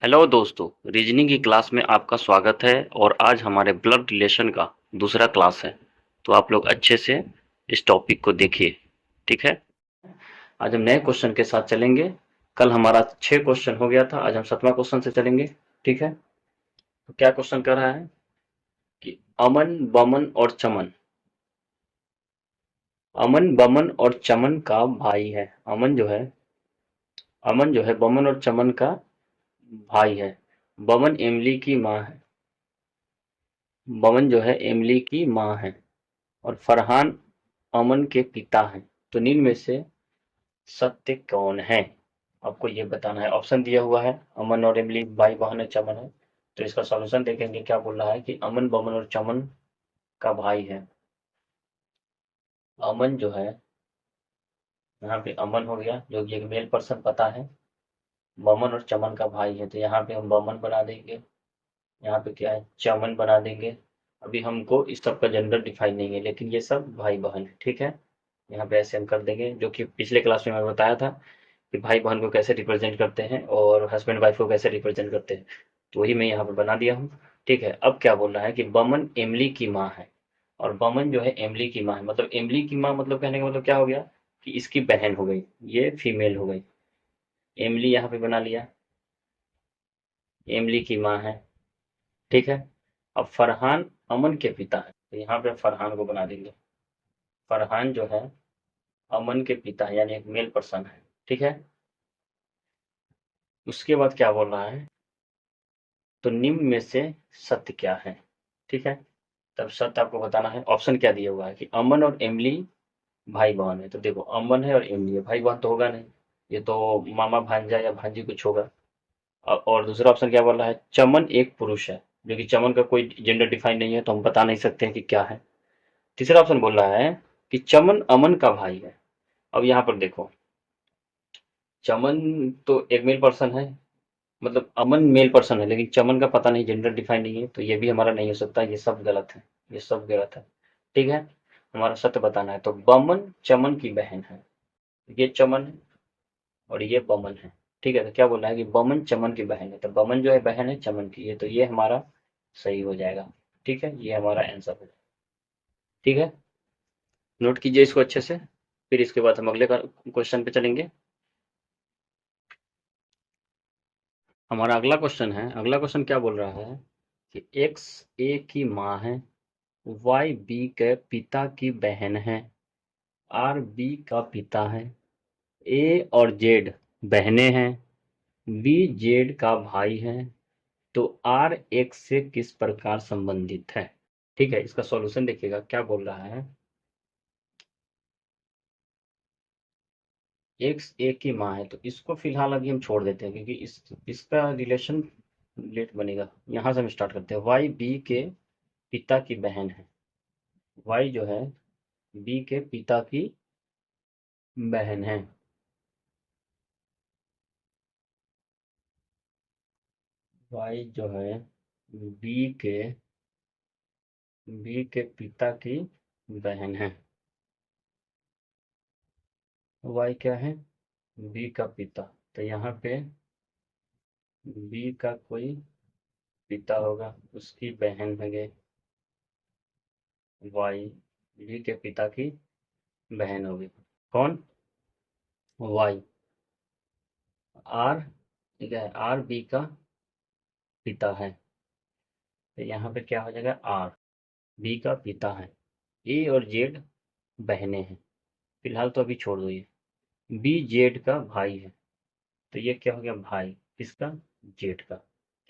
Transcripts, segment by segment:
Hello दोस्तों, reasoning की class में आपका स्वागत है। और आज हमारे ब्लड रिलेशन का दूसरा क्लास है। तो आप लोग अच्छे से इस टॉपिक को देखिए। ठीक है। आज हम नए क्वेश्चन के साथ चलेंगे। कल हमारा 6 क्वेश्चन हो गया था, आज हम 7वां क्वेश्चन से चलेंगे। ठीक है। तो क्या क्वेश्चन कर रहा है कि अमन, बमन और चमन, अमन, बमन और चमन का भाई है। अमन जो है बमन और चमन का भाई है। बमन इमली की माँ है। बमन जो है इमली की माँ है और फरहान अमन के पिता हैं। तो निम्न में से सत्य कौन है? आपको ये बताना है। ऑप्शन दिया हुआ है, अमन और इमली भाई बहन है, चमन है। तो इसका सॉल्यूशन देखेंगे। क्या बोल रहा है कि अमन, बमन और चमन का भाई है। अमन जो है, यहाँ पे अमन हो गया जो कि एक मेल पर्सन पता है। बमन और चमन का भाई है, तो यहाँ पे हम बमन बना देंगे। यहाँ पे क्या है, चमन बना देंगे। अभी हमको इस सब का जेंडर डिफाइन नहीं है, लेकिन ये सब भाई बहन है। ठीक है। यहाँ पे ऐसे हम कर देंगे, जो कि पिछले क्लास में मैंने बताया था कि भाई बहन को कैसे रिप्रेजेंट करते हैं और हस्बैंड वाइफ को कैसे रिप्रेजेंट करते हैं। तो वही मैं यहाँ पे बना दिया हूँ। ठीक है। अब क्या बोल रहा है कि बमन एमली की माँ है और बमन जो है एमली की माँ है। मतलब एमली की माँ मतलब कहने का मतलब क्या हो गया कि इसकी बहन हो गई, ये फीमेल हो गई। एमली यहाँ पे बना लिया, एमली की माँ है। ठीक है। अब फरहान अमन के पिता है, तो यहाँ पे फरहान को बना देंगे। फरहान जो है अमन के पिता है, यानी एक मेल पर्सन है। ठीक है। उसके बाद क्या बोल रहा है, तो निम्न में से सत्य क्या है? ठीक है। तब सत्य आपको बताना है। ऑप्शन क्या दिया हुआ है कि अमन और इमली भाई बहन है। तो देखो, अमन है और इमली है, भाई बहन तो होगा नहीं। ये तो मामा भांजा या भांजी कुछ होगा। और दूसरा ऑप्शन क्या बोल रहा है, चमन एक पुरुष है। जो कि चमन का कोई जेंडर डिफाइन नहीं है, तो हम बता नहीं सकते हैं कि क्या है। तीसरा ऑप्शन बोल रहा है कि चमन अमन का भाई है। अब यहाँ पर देखो, चमन तो एक मेल पर्सन है, मतलब अमन मेल पर्सन है, लेकिन चमन का पता नहीं, जेंडर डिफाइन नहीं है, तो ये भी हमारा नहीं हो सकता। ये सब गलत है, ये सब गलत है। ठीक है। हमारा सत्य बताना है। तो बमन चमन की बहन है। ये चमन है और ये बमन है। ठीक है। तो क्या बोल रहा है कि बमन चमन की बहन है। तो बमन जो है बहन है चमन की, ये तो ये हमारा सही हो जाएगा। ठीक है, ये हमारा आंसर है। ठीक है। नोट कीजिए इसको अच्छे से, फिर इसके बाद हम अगले क्वेश्चन पे चलेंगे। हमारा अगला क्वेश्चन है, अगला क्वेश्चन क्या बोल रहा है कि एक्स ए की माँ है, वाई बी के पिता की बहन है, आर बी का पिता है, ए और जेड बहनें हैं, बी जेड का भाई है, तो आर एक्स से किस प्रकार संबंधित है? ठीक है। इसका सॉल्यूशन देखिएगा क्या बोल रहा है। एक्स ए की माँ है, तो इसको फिलहाल अभी हम छोड़ देते हैं, क्योंकि इसका रिलेशन लेट बनेगा। यहाँ से हम स्टार्ट करते हैं। वाई बी के पिता की बहन है। वाई जो है बी के पिता की बहन है। वाई जो है बी के बी के पिता की बहन है। वाई क्या है, बी का पिता। तो यहाँ पे बी का कोई पिता होगा, उसकी बहन है ये वाई, बी के पिता की बहन होगी। कौन? वाई। आर, ठीक है, आर बी का पिता है। तो यहाँ पे क्या हो जाएगा, आर बी का पिता है। ए और जेड बहनें हैं। फिलहाल तो अभी छोड़ दो ये। बी जेड का भाई है। तो ये क्या हो गया, भाई किसका, जेड का।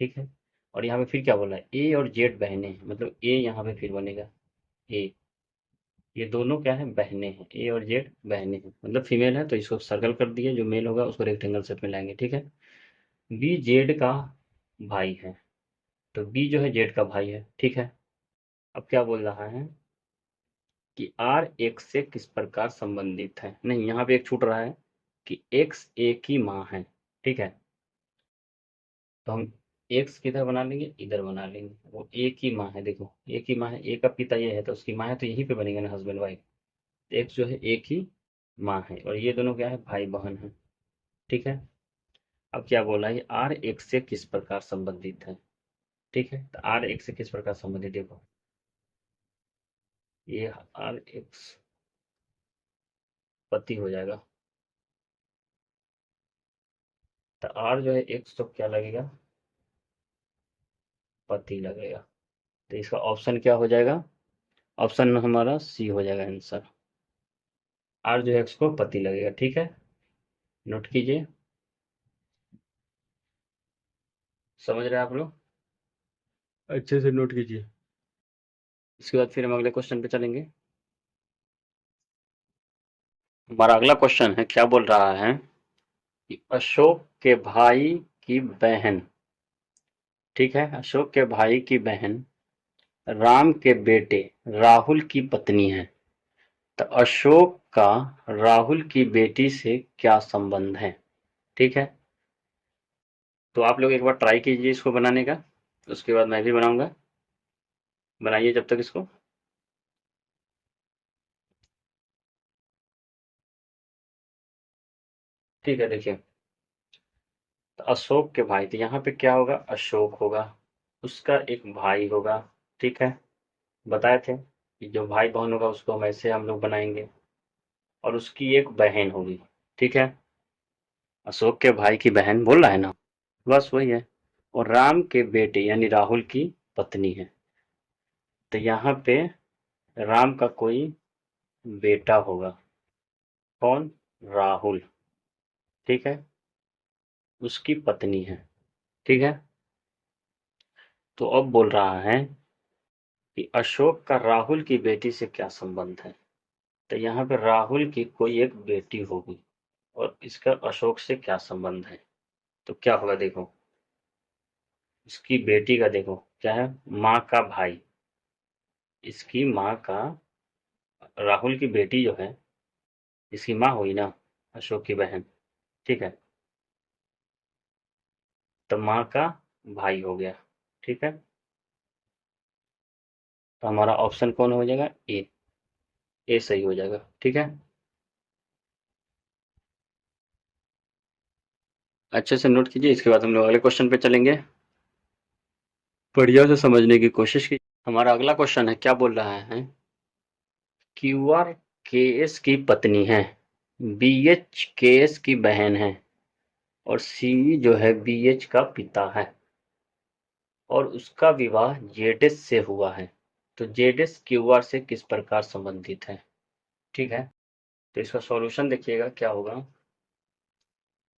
ठीक है। और यहाँ पे फिर क्या बोला है, ए और जेड बहनें हैं, मतलब ए यहाँ पे फिर बनेगा ए। ये दोनों क्या है, बहनें हैं। ए और जेड बहनें हैं, मतलब फीमेल है, तो इसको सर्कल कर दिए। जो मेल होगा उसको रेक्टेंगल शेप में लाएंगे। ठीक है। बी जेड का भाई है, तो बी जो है जेड का भाई है। ठीक है। अब क्या बोल रहा है कि आर एक्स से किस प्रकार संबंधित है। नहीं, यहाँ पे एक छूट रहा है कि एक्स ए की माँ है। ठीक है। तो हम एक्स किधर बना लेंगे, इधर बना लेंगे। वो ए की माँ है, देखो ए की माँ है, ए का पिता ये है, तो उसकी माँ है, तो यहीं पे बनेगा ना हस्बैंड वाइफ। एक्स जो है ए की माँ है और ये दोनों क्या है, भाई बहन है। ठीक है। अब क्या बोला है, आर एक्स से किस प्रकार संबंधित है। ठीक है, तो आर एक्स से किस प्रकार संबंधित, देखो ये आर एक्स पति हो जाएगा, तो आर जो है एक्स तो क्या लगेगा, पति लगेगा। तो इसका ऑप्शन क्या हो जाएगा, ऑप्शन हमारा सी हो जाएगा आंसर। आर जो है एक्स को पति लगेगा। ठीक है, नोट कीजिए, समझ रहे हैं आप लोग, अच्छे से नोट कीजिए। इसके बाद फिर हम अगले क्वेश्चन पे चलेंगे। हमारा अगला क्वेश्चन है, क्या बोल रहा है कि अशोक के भाई की बहन, ठीक है, अशोक के भाई की बहन राम के बेटे राहुल की पत्नी है, तो अशोक का राहुल की बेटी से क्या संबंध है। ठीक है, तो आप लोग एक बार ट्राई कीजिए इसको बनाने का, उसके बाद मैं भी बनाऊंगा, बनाइए जब तक इसको। ठीक है, देखिए, तो अशोक के भाई, तो यहाँ पे क्या होगा, अशोक होगा, उसका एक भाई होगा। ठीक है, बताए थे कि जो भाई बहन होगा उसको हम ऐसे हम लोग बनाएंगे, और उसकी एक बहन होगी। ठीक है, अशोक के भाई की बहन बोल रहा है ना, बस वही है, और राम के बेटे यानी राहुल की पत्नी है, तो यहाँ पे राम का कोई बेटा होगा, कौन, राहुल। ठीक है, उसकी पत्नी है। ठीक है, तो अब बोल रहा है कि अशोक का राहुल की बेटी से क्या संबंध है, तो यहाँ पे राहुल की कोई एक बेटी होगी, और इसका अशोक से क्या संबंध है, तो क्या होगा, देखो इसकी बेटी का, देखो क्या है, माँ का भाई, इसकी माँ का, राहुल की बेटी जो है इसकी माँ हुई ना, अशोक की बहन। ठीक है, तो माँ का भाई हो गया। ठीक है, तो हमारा ऑप्शन कौन हो जाएगा, ए सही हो जाएगा। ठीक है, अच्छे से नोट कीजिए, इसके बाद हम लोग अगले क्वेश्चन पे चलेंगे, बढ़िया से समझने की कोशिश की। हमारा अगला क्वेश्चन है, क्या बोल रहा है, क्यू आर के एस की पत्नी है, बी एच के एस की बहन है, और सी जो है बी एच का पिता है, और उसका विवाह जेड एस से हुआ है, तो जेड एस क्यू आर से किस प्रकार संबंधित है। ठीक है, तो इसका सॉल्यूशन देखिएगा क्या होगा,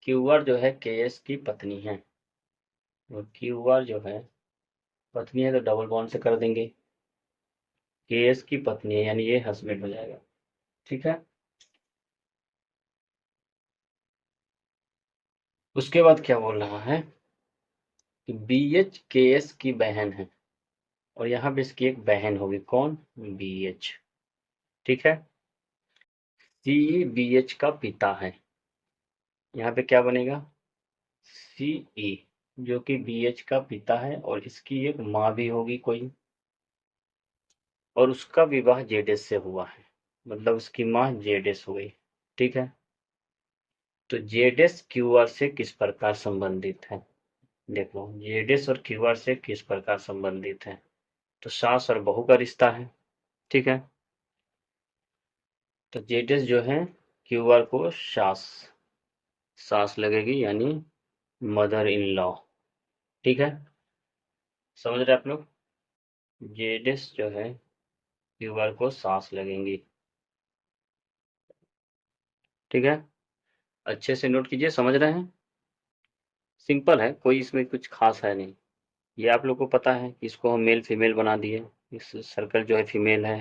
क्यू आर जो है के एस की पत्नी है, और क्यू आर जो है पत्नी है, तो डबल बॉन्ड से कर देंगे, के एस की पत्नी है यानी ये हस्बैंड हो जाएगा। ठीक है, उसके बाद क्या बोल रहा है कि बी एच के एस की बहन है, और यहाँ पे इसकी एक बहन होगी, कौन, बी एच। ठीक है, सी बी एच का पिता है, यहाँ पे क्या बनेगा, सी ई, जो कि बी एच का पिता है, और इसकी एक माँ भी होगी कोई, और उसका विवाह जेडेस से हुआ है, मतलब उसकी माँ जेडेस हो गई। ठीक है, तो जेडेस क्यू आर से किस प्रकार संबंधित है, देखो जेडेस और क्यू आर से किस प्रकार संबंधित है, तो सास और बहू का रिश्ता है। ठीक है, तो जेडेस जो है क्यू आर को सास, सास लगेगी यानी मदर इन लॉ। ठीक है, समझ रहे आप लोग, जेडेस जो है क्यू आर को सास लगेंगी। ठीक है, अच्छे से नोट कीजिए, समझ रहे हैं, सिंपल है, कोई इसमें कुछ खास है नहीं। ये आप लोग को पता है कि इसको हम मेल फीमेल बना दिए, इस सर्कल जो है फीमेल है,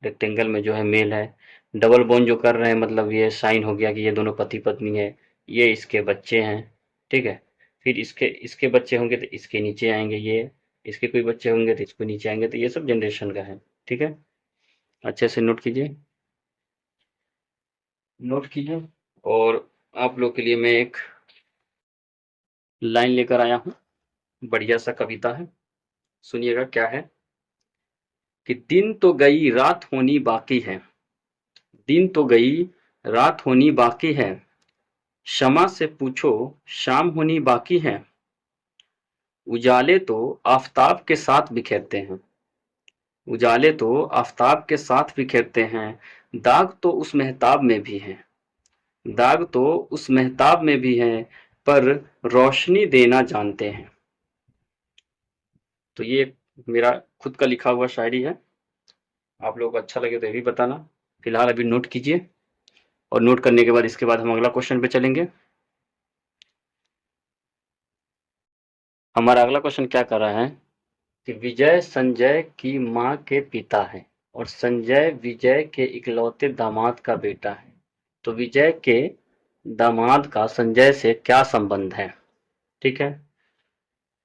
रेक्टेंगल में जो है मेल है, डबल बोन जो कर रहे हैं मतलब ये साइन हो गया कि ये दोनों पति पत्नी है, ये इसके बच्चे हैं। ठीक है, फिर इसके इसके बच्चे होंगे तो इसके नीचे आएंगे ये, इसके कोई बच्चे होंगे तो इसको नीचे आएंगे, तो ये सब जनरेशन का है। ठीक है, अच्छे से नोट कीजिए, नोट कीजिए, और आप लोग के लिए मैं एक लाइन लेकर आया हूँ, बढ़िया सा कविता है, सुनिएगा क्या है, कि दिन तो गई रात होनी बाकी है, दिन तो गई रात होनी बाकी है, शमा से पूछो शाम होनी बाकी है, उजाले तो आफताब के साथ बिखेरते हैं। उजाले तो आफताब के साथ बिखेरते हैं, दाग तो उस मेहताब में भी हैं। दाग तो उस मेहताब में भी हैं, पर रोशनी देना जानते हैं। तो ये मेरा खुद का लिखा हुआ शायरी है। आप लोगों को अच्छा लगे तो ये भी बताना। फिलहाल अभी नोट कीजिए, और नोट करने के बाद इसके बाद हम अगला क्वेश्चन पे चलेंगे। हमारा अगला क्वेश्चन क्या कर रहा है कि विजय संजय की माँ के पिता है, और संजय विजय के इकलौते दामाद का बेटा है। तो विजय के दामाद का संजय से क्या संबंध है? ठीक है,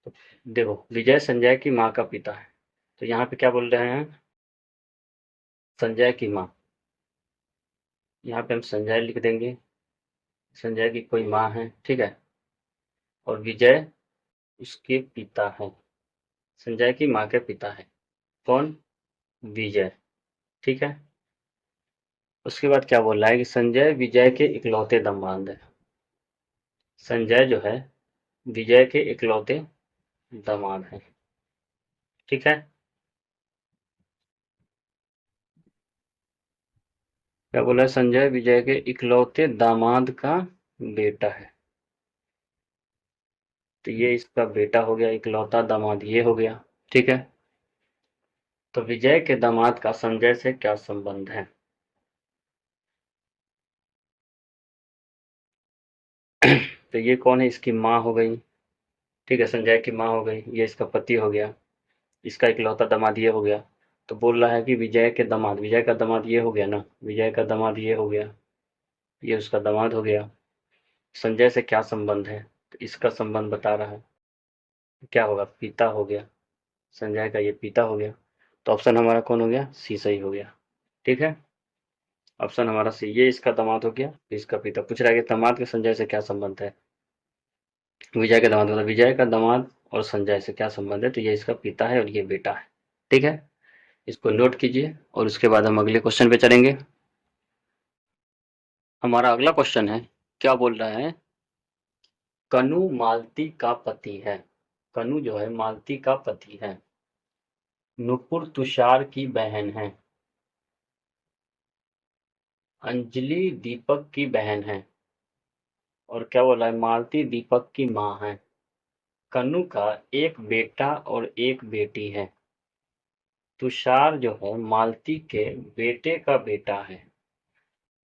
तो देखो, विजय संजय की माँ का पिता है, तो यहाँ पे क्या बोल रहे हैं? संजय की माँ। यहाँ पे हम संजय लिख देंगे, संजय की कोई माँ है, ठीक है, और विजय उसके पिता है। संजय की माँ के पिता है कौन? विजय। ठीक है, उसके बाद क्या बोल रहा है कि संजय विजय के इकलौते दामाद है। संजय जो है विजय के इकलौते दामाद है। ठीक है, क्या बोला है? संजय विजय के इकलौते दामाद का बेटा है। तो ये इसका बेटा हो गया, इकलौता दामाद ये हो गया। ठीक है, तो विजय के दामाद का संजय से क्या संबंध है? तो ये कौन है? इसकी माँ हो गई। ठीक है, संजय की माँ हो गई, ये इसका पति हो गया, इसका इकलौता दामाद ये हो गया। तो बोल रहा है कि विजय के दामाद, विजय का दामाद ये हो गया ना, विजय का दामाद ये हो गया, ये उसका दामाद हो गया। संजय से क्या संबंध है? तो इसका संबंध बता रहा है। क्या होगा? पिता हो गया, संजय का ये पिता हो गया। तो ऑप्शन हमारा कौन हो गया? सी सही हो गया। ठीक है, ऑप्शन हमारा सी, ये इसका दामाद हो गया, इसका पिता। पूछ रहा है कि दामाद के संजय से क्या संबंध है? विजय का दामाद, मतलब विजय का दामाद और संजय से क्या संबंध है? तो ये इसका पिता है और ये बेटा है। ठीक है, इसको नोट कीजिए, और उसके बाद हम अगले क्वेश्चन पे चलेंगे। हमारा अगला क्वेश्चन है, क्या बोल रहा है? कनु मालती का पति है। कनु जो है मालती का पति है, नुपुर तुषार की बहन है, अंजलि दीपक की बहन है, और क्या बोला है? मालती दीपक की माँ है। कनु का एक बेटा और एक बेटी है। तुषार जो है मालती के बेटे का बेटा है।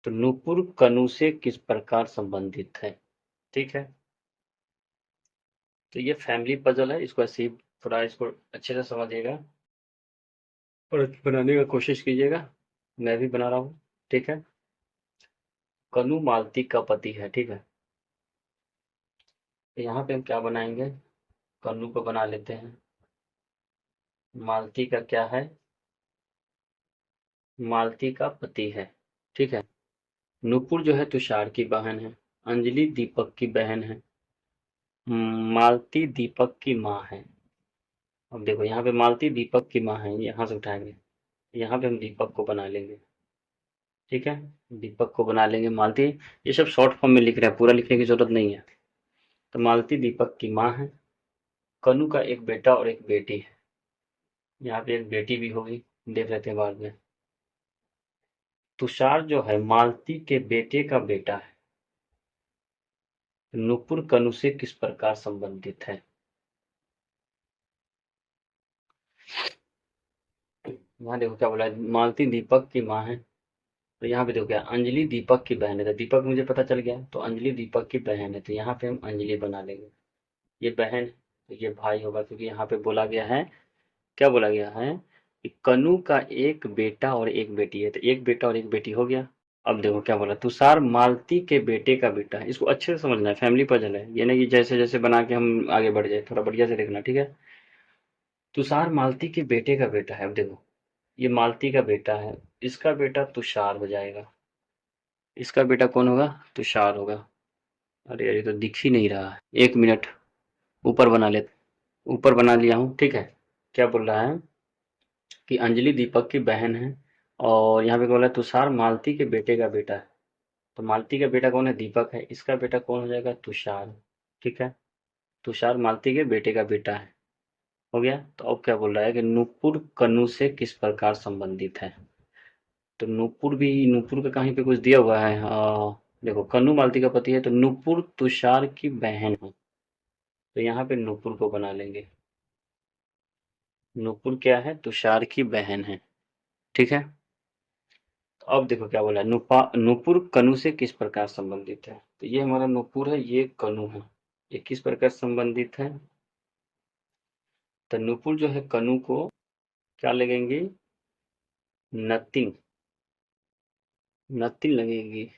तो नुपुर कनु से किस प्रकार संबंधित है? ठीक है, तो ये फैमिली पजल है, इसको ऐसे ही थोड़ा इसको अच्छे से समझिएगा और बनाने का कोशिश कीजिएगा। मैं भी बना रहा हूँ। ठीक है, कनु मालती का पति है। ठीक है, तो यहाँ पे हम क्या बनाएंगे? कनु को बना लेते हैं। मालती का क्या है? मालती का पति है। ठीक है, नुपुर जो है तुषार की बहन है, अंजलि दीपक की बहन है, मालती दीपक की माँ है। अब देखो, यहाँ पे मालती दीपक की माँ है, यहाँ से उठाएंगे, यहाँ पे हम दीपक को बना लेंगे। ठीक है, दीपक को बना लेंगे मालती। ये सब शॉर्ट फॉर्म में लिख रहे हैं, पूरा लिखने की जरूरत नहीं है। तो मालती दीपक की माँ है, कनु का एक बेटा और एक बेटी है। यहाँ पे एक बेटी भी होगी, देख लेते हैं बाद में। तुषार जो है मालती के बेटे का बेटा है। नुपुर कनु से किस प्रकार संबंधित है? यहाँ देखो क्या बोला है, मालती दीपक की माँ है। तो यहाँ पे देखो क्या, अंजलि दीपक की बहन है, तो दीपक मुझे पता चल गया, तो अंजलि दीपक की बहन है, तो यहाँ पे हम अंजलि बना लेंगे। ये बहन, तो ये भाई होगा, क्योंकि यहाँ पे बोला गया है, क्या बोला गया है कि कनु का एक बेटा और एक बेटी है, तो एक बेटा और एक बेटी हो गया। अब देखो क्या बोला, तुषार मालती के बेटे का बेटा है। इसको अच्छे से समझना है, फैमिली पजल है ये, नहीं कि जैसे जैसे बना के हम आगे बढ़ जाए, थोड़ा बढ़िया से देखना। ठीक है, तुषार मालती के बेटे का बेटा है। अब देखो, ये मालती का बेटा है, इसका बेटा तुषार हो जाएगा, इसका बेटा कौन होगा? तुषार होगा। अरे अरे, तो दिख ही नहीं रहा है, एक मिनट, ऊपर बना ले। ऊपर बना लिया हूँ। ठीक है, क्या बोल रहा है कि अंजलि दीपक की बहन है, और यहाँ पे बोला तुषार मालती के बेटे का बेटा है। तो मालती का बेटा कौन है? दीपक है। इसका बेटा कौन हो जाएगा? तुषार। ठीक है, तुषार मालती के बेटे का बेटा है। हो गया। तो अब क्या बोल रहा है कि नुपुर कनु से किस प्रकार संबंधित है? तो नुपुर भी, नुपुर का कहीं पे कुछ दिया हुआ है? देखो, कनु मालती का पति है, तो नुपुर तुषार की बहन है। तो यहाँ पे नुपुर को बना लेंगे। नुपुर क्या है? तुषार की बहन है। ठीक है। तो अब देखो क्या बोला है, नुपुर कनु से किस प्रकार संबंधित है? तो ये हमारा नुपुर है, ये कनु है। ये किस प्रकार संबंधित है? तो नुपुर जो है कनु को क्या लगेंगी? नथिंग। नथिंग लगेगी।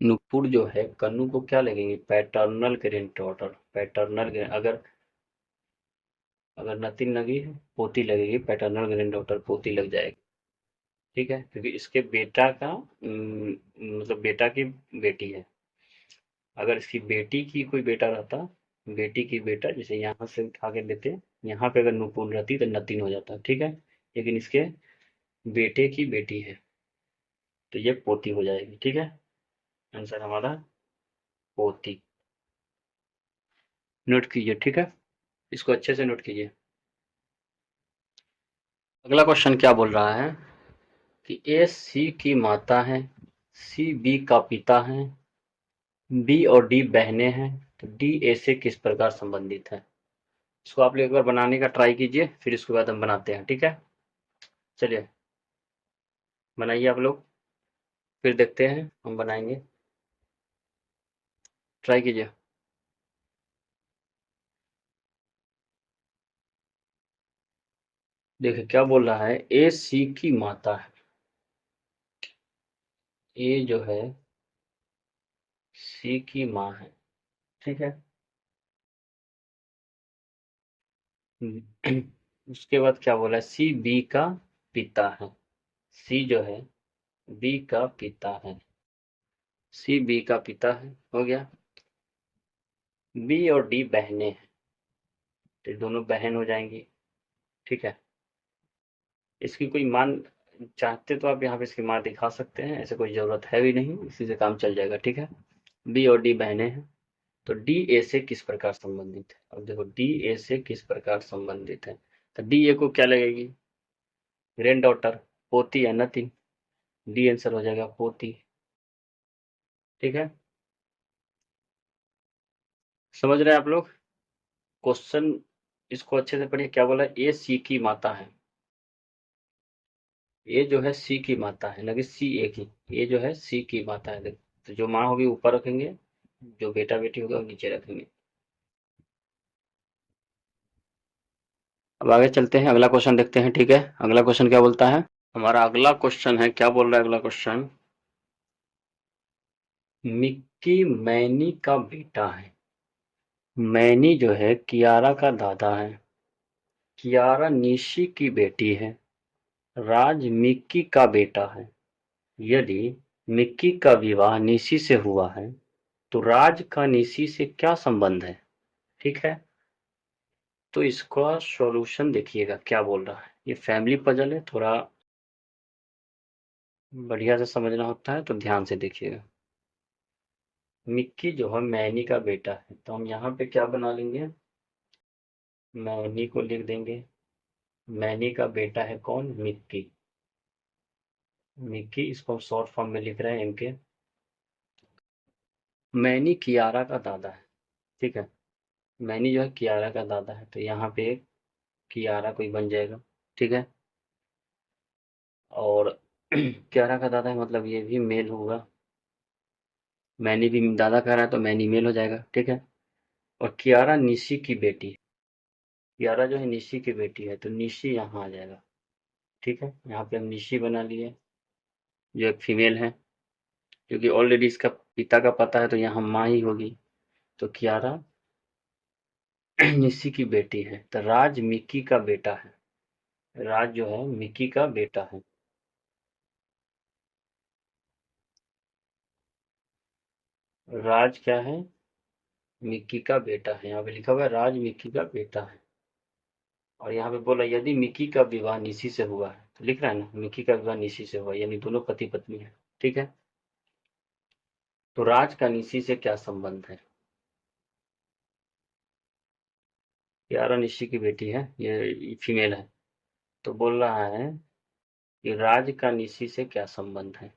नुपुर जो है कनु को क्या लगेंगी? Paternal grand daughter. पैटर्नल, अगर अगर नथिंग लगी है, पोती लगेगी। पैटर्नल ग्रैंड डॉटर पोती लग जाएगी। ठीक है, क्योंकि इसके बेटा का मतलब बेटा की बेटी है। अगर इसकी बेटी की कोई बेटा रहता, बेटी की बेटा, जैसे यहाँ से उठा के लेते, यहाँ पे अगर नुपुर रहती तो नतीन हो जाता। ठीक है, लेकिन इसके बेटे की बेटी है, तो ये पोती हो जाएगी। ठीक है, आंसर हमारा पोती। नोट कीजिए। ठीक है, इसको अच्छे से नोट कीजिए। अगला क्वेश्चन क्या बोल रहा है कि ए सी की माता है, सी बी का पिता है, बी और डी बहनें हैं, तो डी ए से किस प्रकार संबंधित है? इसको आप लोग एक बार बनाने का ट्राई कीजिए, फिर इसके बाद हम बनाते हैं। ठीक है, चलिए बनाइए आप लोग, फिर देखते हैं हम बनाएंगे। ट्राई कीजिए। देखिए क्या बोल रहा है, ए सी की माता है। ए जो है सी की माँ है। ठीक है। उसके बाद क्या बोला है, सी बी का पिता है। सी जो है बी का पिता है। सी बी का पिता है। हो गया। बी और डी बहनें हैं, तो ये दोनों बहन हो जाएंगी। ठीक है। इसकी कोई मान चाहते तो आप यहाँ पे इसकी मान दिखा सकते हैं, ऐसे कोई जरूरत है भी नहीं, इसी से काम चल जाएगा। ठीक है, बी और डी बहनें हैं, तो डी ए से किस प्रकार संबंधित है? अब देखो डी ए से किस प्रकार संबंधित है, तो डी ए को क्या लगेगी? ग्रैंड डॉटर, पोती या नथिंग। डी आंसर हो जाएगा पोती। ठीक है, समझ रहे हैं आप लोग? क्वेश्चन इसको अच्छे से पढ़िए। क्या बोला? ए सी की माता है। ए जो है सी की माता है, ना कि सी ए की। ए जो है सी की माता है। देखो, तो जो माँ होगी ऊपर रखेंगे, जो बेटा बेटी होगा वो नीचे रखेंगे। अब आगे चलते हैं, अगला क्वेश्चन देखते हैं। ठीक है, अगला क्वेश्चन क्या बोलता है? हमारा अगला क्वेश्चन है, क्या बोल रहा है अगला क्वेश्चन? मिक्की मैनी का बेटा है। मैनी जो है कियारा का दादा है। कियारा निशी की बेटी है। राज मिक्की का बेटा है। यदि मिक्की का विवाह निशी से हुआ है, तो राज का निशी से क्या संबंध है? ठीक है, तो इसका सॉल्यूशन देखिएगा क्या बोल रहा है। ये फैमिली पजल है, थोड़ा बढ़िया से समझना होता है, तो ध्यान से देखिएगा। मिक्की जो है मैनी का बेटा है, तो हम यहाँ पे क्या बना लेंगे? मैनी को लिख देंगे। मैनी का बेटा है कौन? मिक्की। मिक्की, इसको हम शॉर्ट फॉर्म में लिख रहे हैं एम के। मैनी कियारा का दादा है। ठीक है, मैनी जो है कियारा का दादा है, तो यहाँ पे एक कियारा कोई बन जाएगा। ठीक है, और कियारा का दादा है, मतलब ये भी मेल होगा। मैनी भी दादा कह रहा है, तो मैनी मेल हो जाएगा। ठीक है, और कियारा निशी की बेटी है। कियारा जो है निशी की बेटी है, तो निशी यहाँ आ जाएगा। ठीक है, यहाँ पे हम निशी बना लिए, जो एक फीमेल है, क्योंकि ऑलरेडी इसका पिता का पता है, तो यहाँ माँ ही होगी। तो कियारा निशी की बेटी है, तो राज मिक्की का बेटा है। राज जो है मिक्की का बेटा है। राज क्या है? मिक्की का बेटा है। यहाँ पे लिखा हुआ है राज मिक्की का बेटा है। और यहाँ पे बोला यदि मिकी का विवाह निशी से हुआ है, तो लिख रहा है ना मिकी का विवाह निशी से हुआ, यानी दोनों पति पत्नी है। ठीक है, तो राज का निशी से क्या संबंध है? कियारा निशी की बेटी है, ये फीमेल है। तो बोल रहा है कि राज का निशी से क्या संबंध है।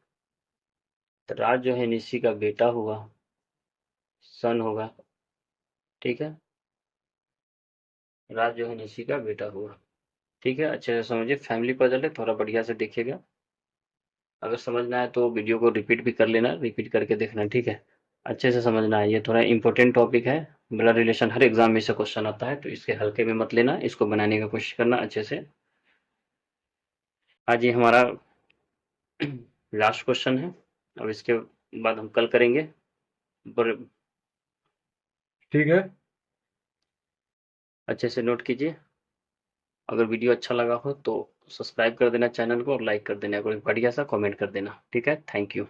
तो राज जो है निशी का बेटा हुआ, सन होगा। ठीक है, राज जो है निशी का बेटा हुआ। ठीक है, अच्छे से समझिए, फैमिली पजल है, थोड़ा बढ़िया से देखिएगा। अगर समझना है तो वीडियो को रिपीट भी कर लेना, रिपीट करके देखना। ठीक है, अच्छे से समझना है, ये थोड़ा इंपॉर्टेंट टॉपिक है। ब्लड रिलेशन हर एग्जाम में से क्वेश्चन आता है, तो इसके हल्के में मत लेना, इसको बनाने की कोशिश करना अच्छे से। आज ये हमारा लास्ट क्वेश्चन है, अब इसके बाद हम कल करेंगे। ठीक है, अच्छे से नोट कीजिए। अगर वीडियो अच्छा लगा हो तो सब्सक्राइब कर देना चैनल को, और लाइक कर देना, कोई बढ़िया सा कमेंट कर देना। ठीक है, थैंक यू।